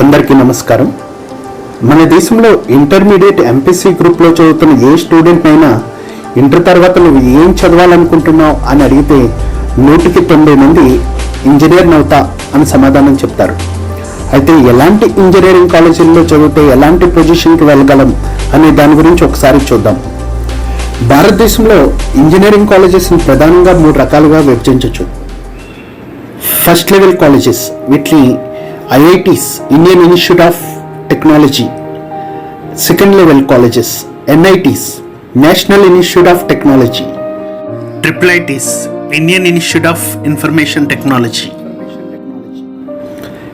అందరికీ నమస్కారం. మన దేశంలో ఇంటర్మీడియట్ ఎంపీసీ గ్రూప్లో చదువుతున్న ఏ స్టూడెంట్ అయినా ఇంటర్ తర్వాత నువ్వు ఏం చదవాలనుకుంటున్నావు అని అడిగితే 100కి 90 మంది ఇంజనీర్ అవుతా అని సమాధానం చెప్తారు. అయితే ఎలాంటి ఇంజనీరింగ్ కాలేజీల్లో చదివితే ఎలాంటి పొజిషన్కి వెళ్ళగలం అనే దాని గురించి ఒకసారి చూద్దాం. భారతదేశంలో ఇంజనీరింగ్ కాలేజెస్ని ప్రధానంగా 3 రకాలుగా విభజించవచ్చు. ఫస్ట్ లెవెల్ కాలేజెస్, వీటిని IITs, Indian institute of technology. Second level colleges NITs, national institute of technology. IIITs, Indian institute of information technology.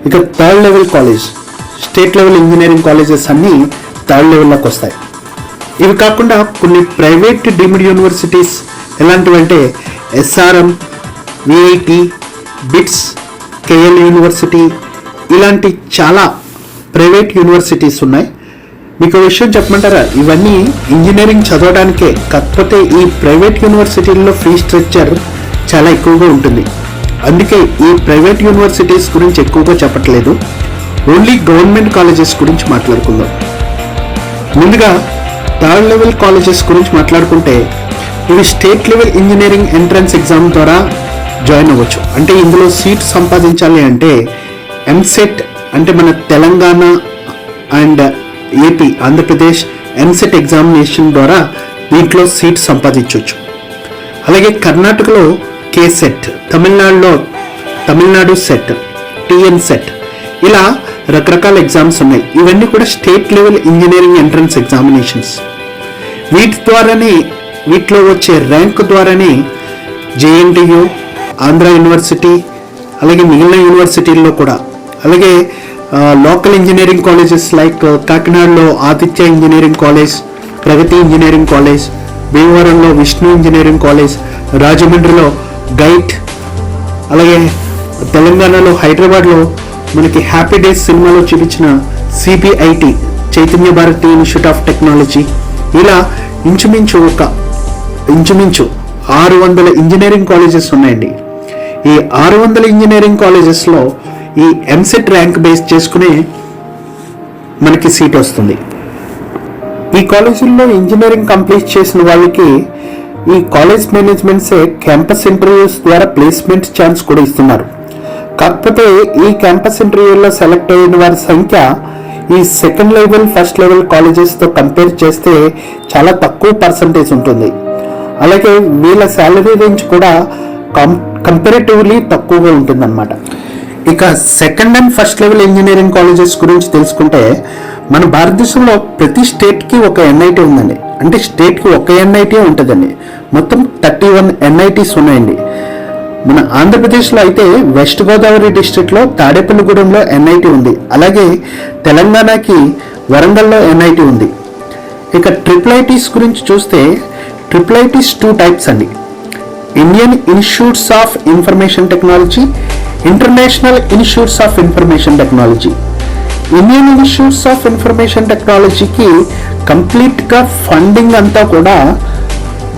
ఇక third level college, state level engineering colleges అన్నీ థర్డ్ లెవెల్లోకి వస్తాయి. ఇవి కాకుండా కొన్ని ప్రైవేట్ డీమ్డ్ యూనివర్సిటీస్ ఎలాంటివంటే SRM, VIT, BITS, KL university, ఇలాంటి చాలా ప్రైవేట్ యూనివర్సిటీస్ ఉన్నాయి. మీకు విషయం చెప్పమంటారా, ఇవన్నీ ఇంజనీరింగ్ చదవడానికే. కాకపోతే ఈ ప్రైవేట్ యూనివర్సిటీల్లో ఫీ స్ట్రక్చర్ చాలా ఎక్కువగా ఉంటుంది. అందుకే ఈ ప్రైవేట్ యూనివర్సిటీస్ గురించి ఎక్కువగా చెప్పట్లేదు, ఓన్లీ గవర్నమెంట్ కాలేజెస్ గురించి మాట్లాడుకుందాం. ముందుగా థర్డ్ లెవెల్ కాలేజెస్ గురించి మాట్లాడుకుంటే ఇవి state level engineering entrance exam ద్వారా జాయిన్ అవ్వచ్చు. అంటే ఇందులో సీట్ సంపాదించాలి అంటే ఎంసెట్, అంటే మన Telangana and AP, Andhra Pradesh EAMCET examination ద్వారా దీంట్లో సీట్ సంపాదించవచ్చు. అలాగే కర్ణాటకలో cassette, Tamil Nadu set, TN set, ఇలా రకరకాల ఎగ్జామ్స్ ఉన్నాయి. ఇవన్నీ కూడా state level engineering entrance examinations. వీటిలో వచ్చే ర్యాంక్ ద్వారానే JNTU, ఆంధ్ర యూనివర్సిటీ, అలాగే మిగిలిన యూనివర్సిటీల్లో కూడా, అలాగే లోకల్ ఇంజనీరింగ్ కాలేజెస్ లైక్ కాకినాడలో Aditya engineering college, Pragati engineering college, భీమవరంలో విష్ణు ఇంజనీరింగ్ కాలేజ్, రాజమండ్రిలో గైట్, అలాగే తెలంగాణలో హైదరాబాద్లో మనకి హ్యాపీ డేస్ సినిమాలో చూపించిన CBIT, Chaitanya Bharathi institute of technology, ఇలా ఇంచుమించు 600 ఇంజనీరింగ్ కాలేజెస్ ఉన్నాయండి. ఈ 600 ఇంజనీరింగ్ కాలేజెస్లో ఈ ఎంసెట్ ర్యాంక్ బేస్ చేసుకుని మనకి సీట్ వస్తుంది. ఈ కాలేజీల్లో ఇంజనీరింగ్ కంప్లీట్ చేసిన వాళ్ళకి ఈ కాలేజ్ మేనేజ్మెంట్సే క్యాంపస్ ఇంటర్వ్యూస్ ద్వారా ప్లేస్మెంట్ ఛాన్స్ కూడా ఇస్తున్నారు. కాకపోతే ఈ క్యాంపస్ ఇంటర్వ్యూలో సెలెక్ట్ అయిన వారి సంఖ్య ఈ సెకండ్ లెవెల్, ఫస్ట్ లెవెల్ కాలేజెస్తో కంపేర్ చేస్తే చాలా తక్కువ పర్సంటేజ్ ఉంటుంది. అలాగే వీళ్ళ శాలరీ రేంజ్ కూడా కంపారిటివ్లీ తక్కువగా ఉంటుందన్నమాట. ఇక second and first level engineering colleges గురించి తెలుసుకుంటే మన భారతదేశంలో ప్రతి స్టేట్కి ఒక NIT ఉందండి. అంటే స్టేట్కి ఒక NIT ఉంటుందండి. మొత్తం 31 NITs ఉన్నాయండి. మన ఆంధ్రప్రదేశ్లో అయితే వెస్ట్ గోదావరి డిస్ట్రిక్ట్లో తాడేపల్లిగూడెంలో NIT ఉంది. అలాగే తెలంగాణకి వరంగల్లో NIT ఉంది. ఇక IIITs గురించి చూస్తే IIITs 2 టైప్స్ అండి. Indian institutes of information technology, international institutes of information technology. Indian institutes of information టెక్నాలజీకి కంప్లీట్గా ఫండింగ్ అంతా కూడా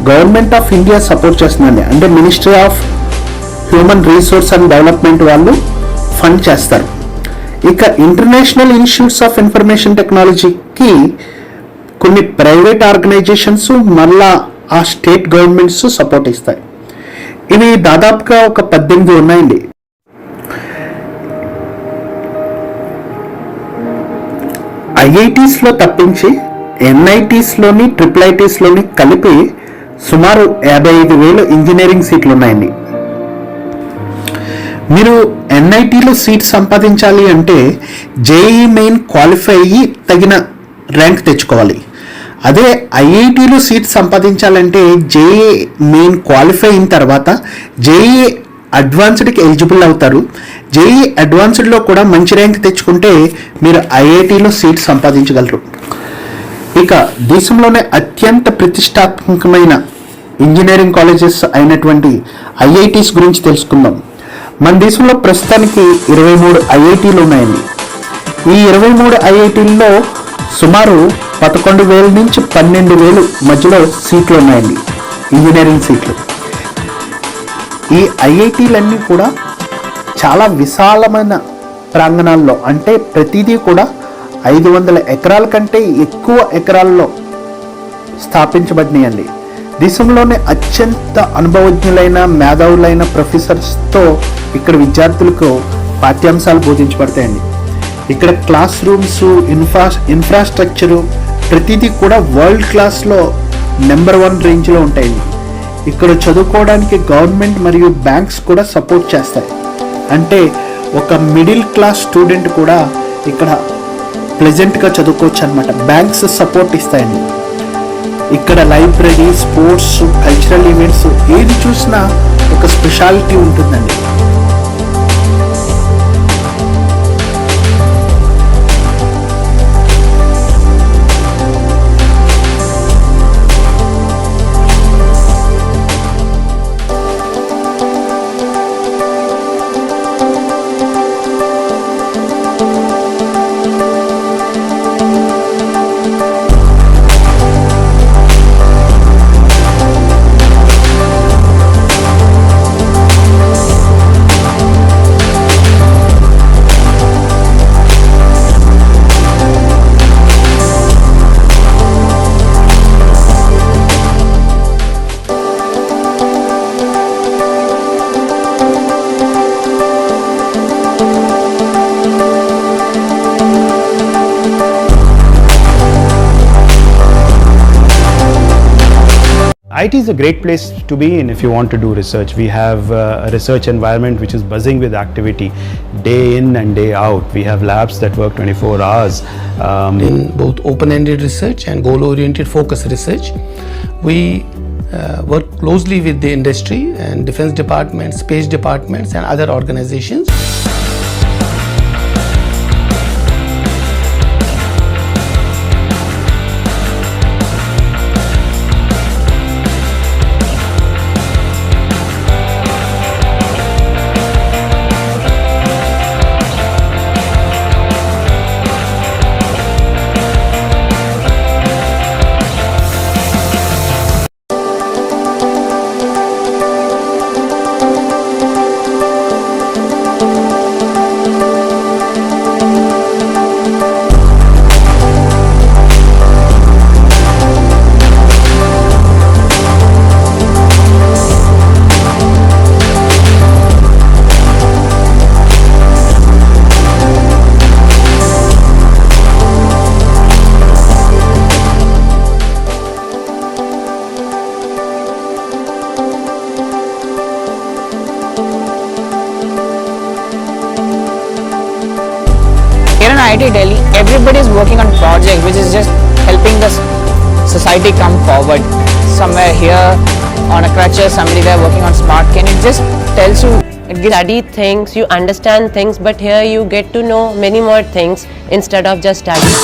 గవర్నమెంట్ ఆఫ్ ఇండియా సపోర్ట్ చేస్తుందండి. అంటే ministry of human resource and development వాళ్ళు ఫండ్ చేస్తారు. ఇక ఇంటర్నేషనల్ ఇన్స్టిట్యూట్స్ ఆఫ్ ఇన్ఫర్మేషన్ టెక్నాలజీకి కొన్ని ప్రైవేట్ ఆర్గనైజేషన్స్, మళ్ళా ఆ స్టేట్ గవర్నమెంట్స్ సపోర్ట్ ఇస్తాయి. ఇవి దాదాపుగా ఒక 18 ఉన్నాయండి. IITsలో తప్పించి NITsలోని IIITsలోని కలిపి సుమారు 55,000 ఇంజనీరింగ్ సీట్లు ఉన్నాయండి. మీరు NITలో సీట్ సంపాదించాలి అంటే JEE మెయిన్ క్వాలిఫై అయ్యి తగిన ర్యాంక్ తెచ్చుకోవాలి. అదే IITలో సీట్ సంపాదించాలంటే JEE మెయిన్ క్వాలిఫై అయిన తర్వాత JEE అడ్వాన్స్డ్కి ఎలిజిబుల్ అవుతారు. JEE అడ్వాన్స్డ్లో కూడా మంచి ర్యాంక్ తెచ్చుకుంటే మీరు IITలో సీట్ సంపాదించగలరు. ఇక దేశంలోనే అత్యంత ప్రతిష్టాత్మకమైన ఇంజనీరింగ్ కాలేజెస్ అయినటువంటి IITs గురించి తెలుసుకుందాం. మన దేశంలో ప్రస్తుతానికి 23 IITలు ఉన్నాయండి. ఈ 23 IITల్లో సుమారు 11,000 నుంచి 12,000 మధ్యలో సీట్లు ఉన్నాయండి, ఇంజనీరింగ్ సీట్లు. ఈ IITలన్నీ కూడా చాలా విశాలమైన ప్రాంగణాల్లో, అంటే ప్రతిదీ కూడా 500 ఎకరాల కంటే ఎక్కువ ఎకరాల్లో స్థాపించబడినాయండి. దేశంలోనే అత్యంత అనుభవజ్ఞులైన మేధావులైన ప్రొఫెసర్స్తో ఇక్కడ విద్యార్థులకు పాఠ్యాంశాలు బోధించబడతాయండి. ఇక్కడ క్లాస్ రూమ్స్, ఇన్ఫ్రాస్ట్రక్చరు ప్రతిదీ కూడా వరల్డ్ క్లాస్లో నెంబర్ 1 రేంజ్లో ఉంటాయండి. ఇక్కడ చదువుకోవడానికి గవర్నమెంట్ మరియు బ్యాంక్స్ కూడా సపోర్ట్ చేస్తాయి. అంటే ఒక మిడిల్ క్లాస్ స్టూడెంట్ కూడా ఇక్కడ ప్లెజెంట్గా చదువుకోవచ్చు అనమాట. బ్యాంక్స్ సపోర్ట్ ఇస్తాయండి. ఇక్కడ లైబ్రరీ, స్పోర్ట్స్, కల్చరల్ ఈవెంట్స్ ఏది చూసినా ఒక స్పెషాలిటీ ఉంటుందండి. IT is a great place to be in if you want to do research. We have a research environment which is buzzing with activity day in and day out. We have labs that work 24 hours. In both open-ended research and goal-oriented focus research, we work closely with the industry and defense departments, space departments and other organizations. Here in IIT Delhi, everybody is working on project which is just helping the society come forward. Somewhere here on a crutches, somebody there working on smart. Can it just tells you? It gives Study things, you understand things, but here you get to know many more things instead of just studying.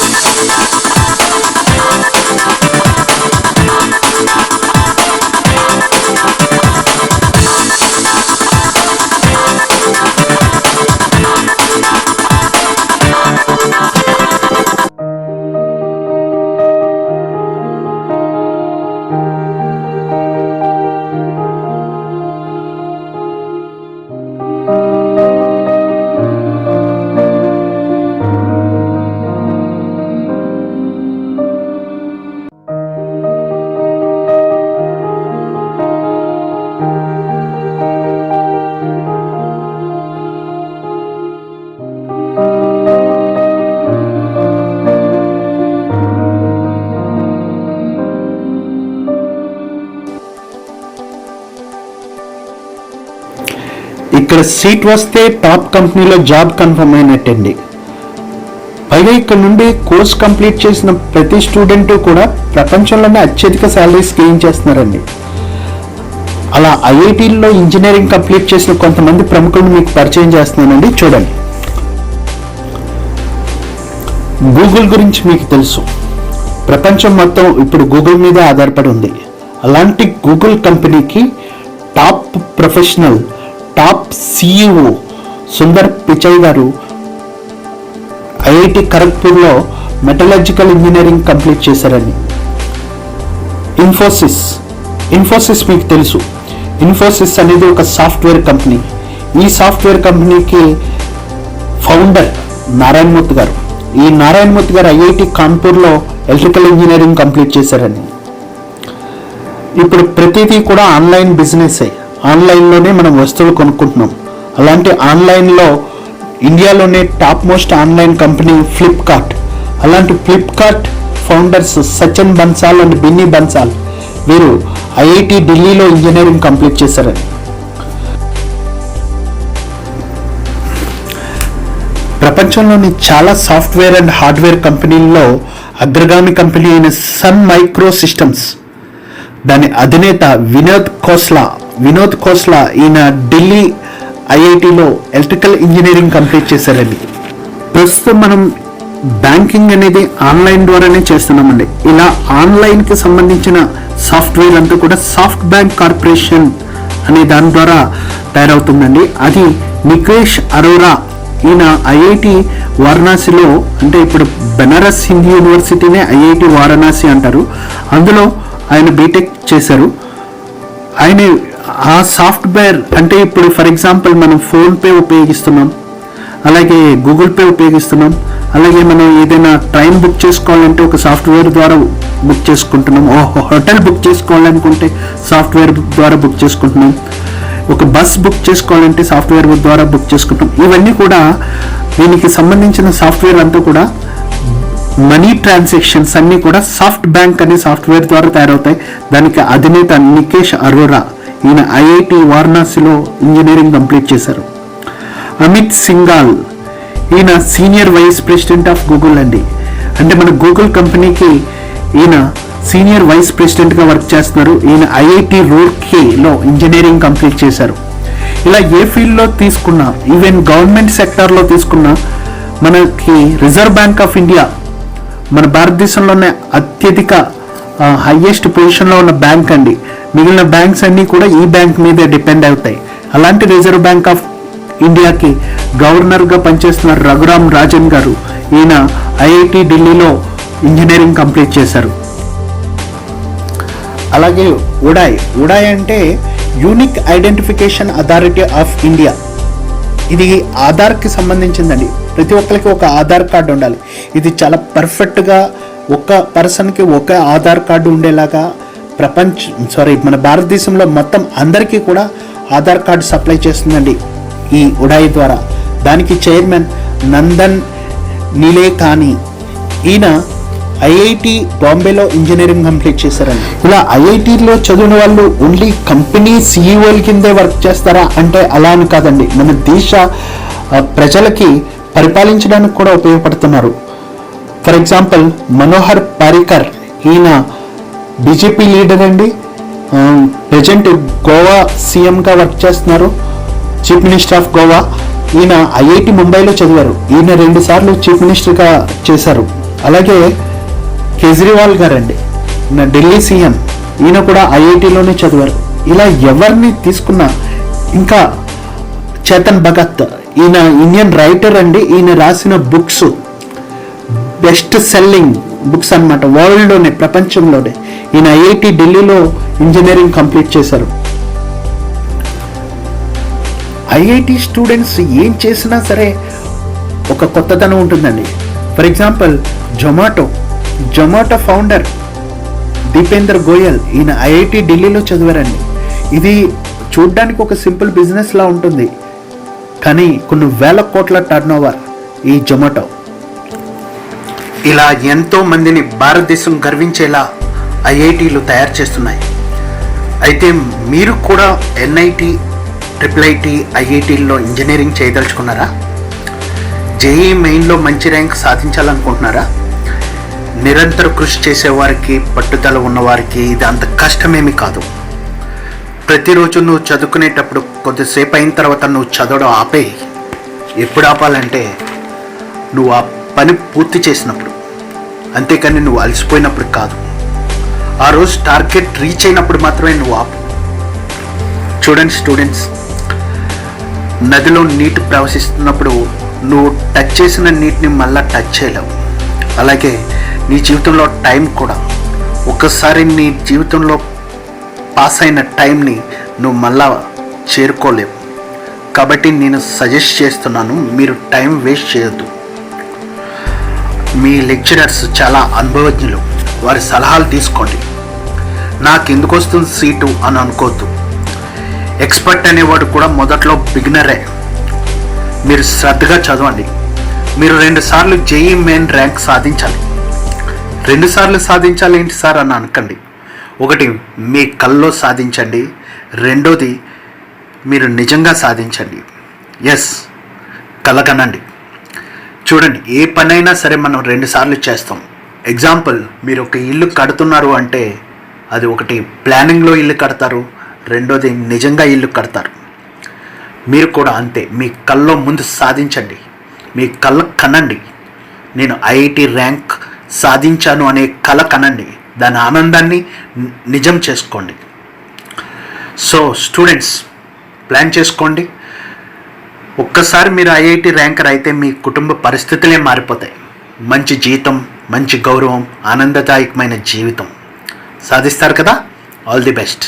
ఇక్కడ seat వస్తే top కంపెనీలో job confirm అయినట్టండి. పైగా ఇక్కడ నుండి course complete చేసిన ప్రతి student కూడా ప్రపంచంలోనే అత్యధిక శాలరీస్ గెయిన్ చేస్తున్నారండి. అలా ఐఐటీల్లో ఇంజనీరింగ్ కంప్లీట్ చేసిన కొంతమంది ప్రముఖులను మీకు పరిచయం చేస్తున్నానండి. చూడండి, గూగుల్ గురించి మీకు తెలుసు. ప్రపంచం మొత్తం ఇప్పుడు గూగుల్ మీదే ఆధారపడి ఉంది. అలాంటి గూగుల్ కంపెనీకి top professional, top CEO Sundar Pichai గారు ఐఐటి ఖరగ్పూర్లో మెటలర్జికల్ ఇంజనీరింగ్ కంప్లీట్ చేశారని. ఇన్ఫోసిస్ మీకు తెలుసు. ఇన్ఫోసిస్ అనేది ఒక సాఫ్ట్వేర్ కంపెనీ. ఈ సాఫ్ట్వేర్ కంపెనీకి ఫౌండర్ నారాయణమూర్తి గారు. ఈ నారాయణమూర్తి గారు ఐఐటి కాన్పూర్లో ఎలక్ట్రికల్ ఇంజనీరింగ్ కంప్లీట్ చేశారండి. ఇప్పుడు ప్రతిదీ కూడా ఆన్లైన్ బిజినెస్, ఆన్లైన్లోనే మనం వస్తువులు కొనుక్కుంటున్నాం. అలాంటి ఆన్లైన్లో ఇండియాలోనే top most online company Flipkart. అలాంటి Flipkart founders Sachin Bansal and Binny Bansal వీరు ఐఐటి ఢిల్లీలో ఇంజనీరింగ్ కంప్లీట్ చేశారండి. ప్రపంచంలోని చాలా సాఫ్ట్వేర్ అండ్ హార్డ్వేర్ కంపెనీల్లో అగ్రగామి కంపెనీ అయిన సన్ మైక్రో సిస్టమ్స్ దాని అధినేత వినోద్ ఖోస్లా ఈయన ఢిల్లీ ఐఐటిలో ఎలక్ట్రికల్ ఇంజనీరింగ్ కంప్లీట్ చేశారండి. ప్రస్తుతం మనం బ్యాంకింగ్ అనేది ఆన్లైన్ ద్వారానే చేస్తున్నామండి. ఇలా ఆన్లైన్కి సంబంధించిన సాఫ్ట్వేర్ అంతా కూడా సాఫ్ట్ బ్యాంక్ కార్పొరేషన్ అనే దాని ద్వారా తయారవుతుందండి. అది నికేష్ అరోరా, ఈయన ఐఐటి వారణాసిలో, అంటే ఇప్పుడు బెనారస్ హిందూ యూనివర్సిటీనే ఐఐటి వారణాసి అంటారు, అందులో ఆయన బీటెక్ చేశారు. ఆయన ఆ సాఫ్ట్వేర్ అంటే ఇప్పుడు ఫర్ ఎగ్జాంపుల్ మనం ఫోన్పే ఉపయోగిస్తున్నాం, అలాగే గూగుల్ పే ఉపయోగిస్తున్నాం, అలాగే మనం ఏదైనా ట్రైన్ బుక్ చేసుకోవాలంటే ఒక సాఫ్ట్వేర్ ద్వారా బుక్ చేసుకుంటున్నాం, హోటల్ బుక్ చేసుకోవాలనుకుంటే సాఫ్ట్వేర్ ద్వారా బుక్ చేసుకుంటున్నాం, ఒక బస్ బుక్ చేసుకోవాలంటే సాఫ్ట్వేర్ ద్వారా బుక్ చేసుకుంటాం. ఇవన్నీ కూడా దీనికి సంబంధించిన సాఫ్ట్వేర్ అంతా కూడా మనీ ట్రాన్సాక్షన్స్ అన్నీ కూడా సాఫ్ట్ బ్యాంక్ అనే సాఫ్ట్వేర్ ద్వారా తయారవుతాయి. దానికి అధినేత నికేష్ అరోరా, ఈయన ఐఐటి వారణాసిలో ఇంజనీరింగ్ కంప్లీట్ చేశారు. అమిత్ సింఘాల్, ఈయన senior vice president of Google అండి. అంటే మన గూగుల్ కంపెనీకి ఈయన సీనియర్ వైస్ ప్రెసిడెంట్గా వర్క్ చేస్తున్నారు. ఈయన ఐఐటి రూర్కీలో ఇంజనీరింగ్ కంప్లీట్ చేశారు. ఇలా ఏ ఫీల్డ్లో తీసుకున్నా, ఈవెన్ గవర్నమెంట్ సెక్టార్లో తీసుకున్నా, మనకి రిజర్వ్ బ్యాంక్ ఆఫ్ ఇండియా మన భారతదేశంలోనే అత్యధిక హైయెస్ట్ పొజిషన్లో ఉన్న బ్యాంక్ అండి. మిగిలిన బ్యాంక్స్ అన్నీ కూడా ఈ బ్యాంక్ మీదే డిపెండ్ అవుతాయి. అలాంటి రిజర్వ్ బ్యాంక్ ఆఫ్ ఇండియాకి గవర్నర్గా పనిచేస్తున్న రఘురామ్ రాజన్ గారు, ఈయన ఐఐటి ఢిల్లీలో ఇంజనీరింగ్ కంప్లీట్ చేశారు. అలాగే ఉడాయ్ అంటే unique identification authority of India. ఇది ఆధార్కి సంబంధించిందండి. ప్రతి ఒక్కరికి ఒక ఆధార్ కార్డు ఉండాలి. ఇది చాలా పర్ఫెక్ట్గా ఒక పర్సన్కి ఒక ఆధార్ కార్డు ఉండేలాగా మన భారతదేశంలో మొత్తం అందరికీ కూడా ఆధార్ కార్డు సప్లై చేస్తుందండి ఈ ఉడాయ్ ద్వారా. దానికి చైర్మన్ నందన్ నీలేకాని, ఈయన ఐఐటి బాంబేలో ఇంజనీరింగ్ కంప్లీట్ చేశారండి. ఇలా ఐఐటిలో చదివిన వాళ్ళు ఓన్లీ కంపెనీ సిఇఓల కిందే వర్క్ చేస్తారా అంటే అలా అని కాదండి. మన దేశ ప్రజలకి పరిపాలించడానికి కూడా ఉపయోగపడుతున్నారు. ఫర్ ఎగ్జాంపుల్ మనోహర్ పారికర్, ఈయన బీజేపీ లీడర్ అండి. ప్రజెంట్ గోవా సీఎంగా వర్క్ చేస్తున్నారు, చీఫ్ మినిస్టర్ ఆఫ్ గోవా. ఈయన ఐఐటి ముంబైలో చదివారు. ఈయన 2 సార్లు చీఫ్ మినిస్టర్గా చేశారు. అలాగే కేజ్రీవాల్ గారండి, ఈయన ఢిల్లీ సీఎం, ఈయన కూడా ఐఐటిలోనే చదివారు. ఇలా ఎవరిని తీసుకున్నా, ఇంకా చేతన్ భగత్, ఈయన ఇండియన్ రైటర్ అండి. ఈయన రాసిన బుక్స్ బెస్ట్ సెల్లింగ్ బుక్స్ అన్నమాట వరల్డ్లోనే, ప్రపంచంలోనే. ఈయన ఐఐటి ఢిల్లీలో ఇంజనీరింగ్ కంప్లీట్ చేశారు. ఐఐటి స్టూడెంట్స్ ఏం చేసినా సరే ఒక కొత్తదనం ఉంటుందండి. For example Zomato founder Deepender Goyal, ఈయన ఐఐటి ఢిల్లీలో చదివారండి. ఇది చూడ్డానికి ఒక సింపుల్ బిజినెస్ లా ఉంటుంది, కానీ కొన్ని వేల కోట్ల టర్నోవర్ ఈ జొమాటో. ఇలా ఎంతో మందిని భారతదేశం గర్వించేలా ఐఐటీలు తయారు చేస్తున్నాయి. అయితే మీరు కూడా ఎన్ఐటి, IIIT, ఐఐటీల్లో ఇంజనీరింగ్ చేయదలుచుకున్నారా? జేఈ మెయిన్లో మంచి ర్యాంక్ సాధించాలనుకుంటున్నారా? నిరంతర కృషి చేసేవారికి, పట్టుదల ఉన్నవారికి ఇది అంత కష్టమేమీ కాదు. ప్రతిరోజు నువ్వు చదువుకునేటప్పుడు కొద్దిసేపు అయిన తర్వాత నువ్వు చదవడం ఆపేయి. ఎప్పుడు ఆపాలంటే నువ్వు ఆ పని పూర్తి చేసినప్పుడు, అంతేకాని నువ్వు అలసిపోయినప్పుడు కాదు. ఆ రోజు టార్గెట్ రీచ్ అయినప్పుడు మాత్రమే నువ్వు ఆపు. చూడండి స్టూడెంట్స్, నదిలో నీటి ప్రవహిస్తున్నప్పుడు నువ్వు టచ్ చేసిన నీటిని మళ్ళీ టచ్ చేయలేవు. అలాగే నీ జీవితంలో టైం కూడా, ఒక్కసారి నీ జీవితంలో పాస్ అయిన టైంని నువ్వు మళ్ళా చేరుకోలేవు. కాబట్టి నేను సజెస్ట్ చేస్తున్నాను, మీరు టైం వేస్ట్ చేయొద్దు. మీ లెక్చరర్స్ చాలా అనుభవజ్ఞులు, వారి సలహాలు తీసుకోండి. నాకు ఎందుకు వస్తుంది సీటు అని అనుకోవద్దు. ఎక్స్పర్ట్ అనేవాడు కూడా మొదట్లో బిగినరే. మీరు శ్రద్ధగా చదవండి. మీరు 2 సార్లు జేఈ మెయిన్ ర్యాంక్ సాధించాలి. 2 సార్లు సాధించాలి ఏంటి సార్ అని అనకండి. ఒకటి మీ కల్లో సాధించండి, రెండోది మీరు నిజంగా సాధించండి. ఎస్, కలగనండి. చూడండి, ఏ పనైనా సరే మనం 2 సార్లు చేస్తాం. ఎగ్జాంపుల్, మీరు ఒక ఇల్లు కడుతున్నారు అంటే అది ఒకటి ప్లానింగ్లో ఇల్లు కడతారు, రెండోది నిజంగా ఇల్లు కడతారు. మీరు కూడా అంతే, మీ కల్లో ముందు సాధించండి, మీ కళ్ళ కనండి. నేను ఐఐటి ర్యాంక్ సాధించాను అనే కళ కనండి, దాని ఆనందాన్ని నిజం చేసుకోండి. సో స్టూడెంట్స్, ప్లాన్ చేసుకోండి. ఒక్కసారి మీరు ఐఐటి ర్యాంకర్ అయితే మీ కుటుంబ పరిస్థితులే మారిపోతాయి. మంచి జీతం, మంచి గౌరవం, ఆనందదాయకమైన జీవితం సాధిస్తారు కదా. All the best.